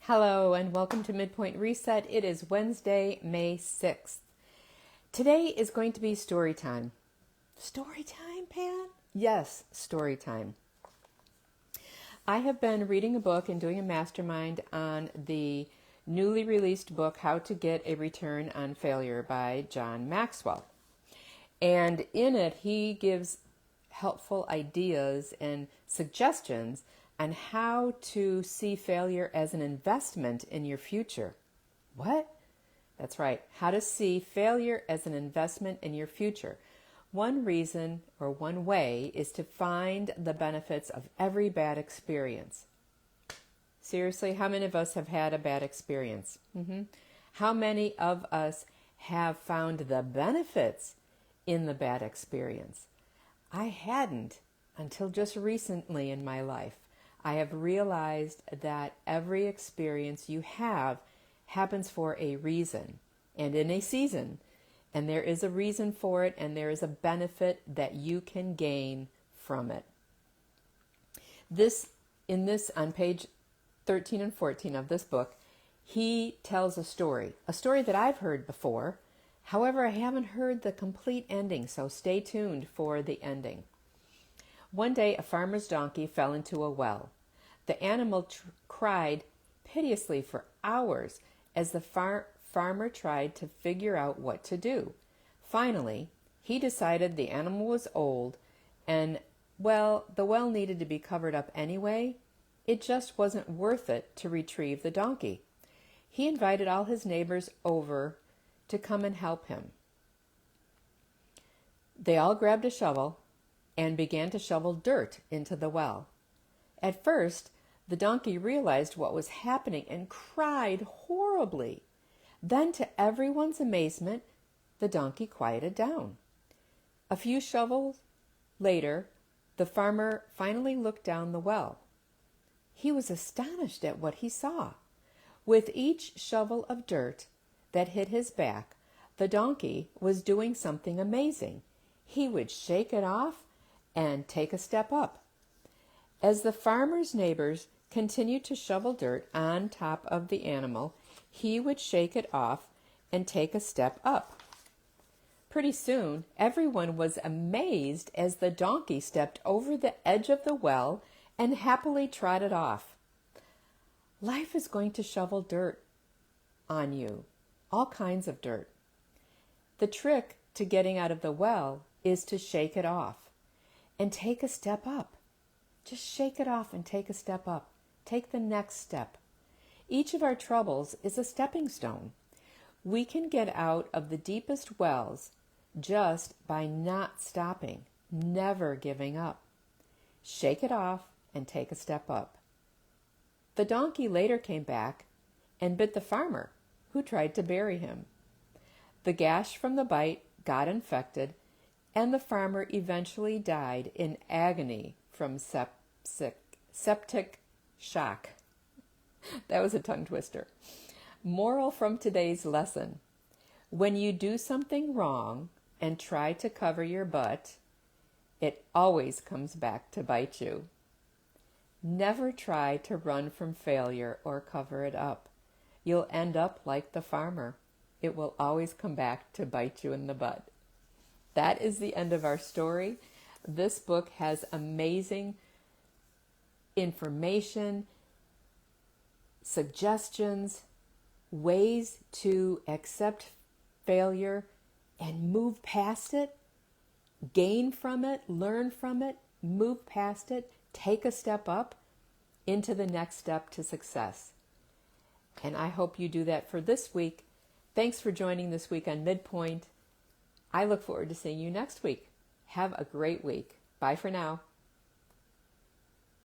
Hello and welcome to Midpoint Reset. It is Wednesday, May 6th. Today is going to be story time. Story time, Pat? Yes, story time. I have been reading a book and doing a mastermind on the newly released book, How to Get a Return on Failure by John Maxwell. And in it, he gives helpful ideas and suggestions on how to see failure as an investment in your future. What? That's right. How to see failure as an investment in your future. One reason or one way is to find the benefits of every bad experience. Seriously, how many of us have had a bad experience? How many of us have found the benefits in the bad experience? I hadn't until just recently in my life. I have realized that every experience you have happens for a reason and in a season. And there is a reason for it, and there is a benefit that you can gain from it. On page 13 and 14 of this book, he tells a story that I've heard before. However, I haven't heard the complete ending, so stay tuned for the ending. One day, a farmer's donkey fell into a well. The animal cried piteously for hours as the farmer tried to figure out what to do. Finally, he decided the animal was old and, the well needed to be covered up anyway. It just wasn't worth it to retrieve the donkey. He invited all his neighbors over to come and help him. They all grabbed a shovel and began to shovel dirt into the well. At first, the donkey realized what was happening and cried horribly. Then, to everyone's amazement, the donkey quieted down. A few shovels later, the farmer finally looked down the well. He was astonished at what he saw. With each shovel of dirt that hit his back, the donkey was doing something amazing. He would shake it off and take a step up. As the farmer's neighbors continued to shovel dirt on top of the animal, he would shake it off and take a step up. Pretty soon, everyone was amazed as the donkey stepped over the edge of the well and happily trotted off. Life is going to shovel dirt on you, all kinds of dirt. The trick to getting out of the well is to shake it off and take a step up. Just shake it off and take a step up. Take the next step. Each of our troubles is a stepping stone. We can get out of the deepest wells just by not stopping, never giving up. Shake it off and take a step up. The donkey later came back and bit the farmer, who tried to bury him. The gash from the bite got infected, and the farmer eventually died in agony from septic shock. That was a tongue twister. Moral from today's lesson: when you do something wrong and try to cover your butt, it always comes back to bite you. Never try to run from failure or cover it up. You'll end up like the farmer. It will always come back to bite you in the butt. That is the end of our story. This book has amazing information, suggestions, ways to accept failure and move past it, gain from it, learn from it, move past it, take a step up into the next step to success. And I hope you do that for this week. Thanks for joining this week on Midpoint. I look forward to seeing you next week. Have a great week. Bye for now.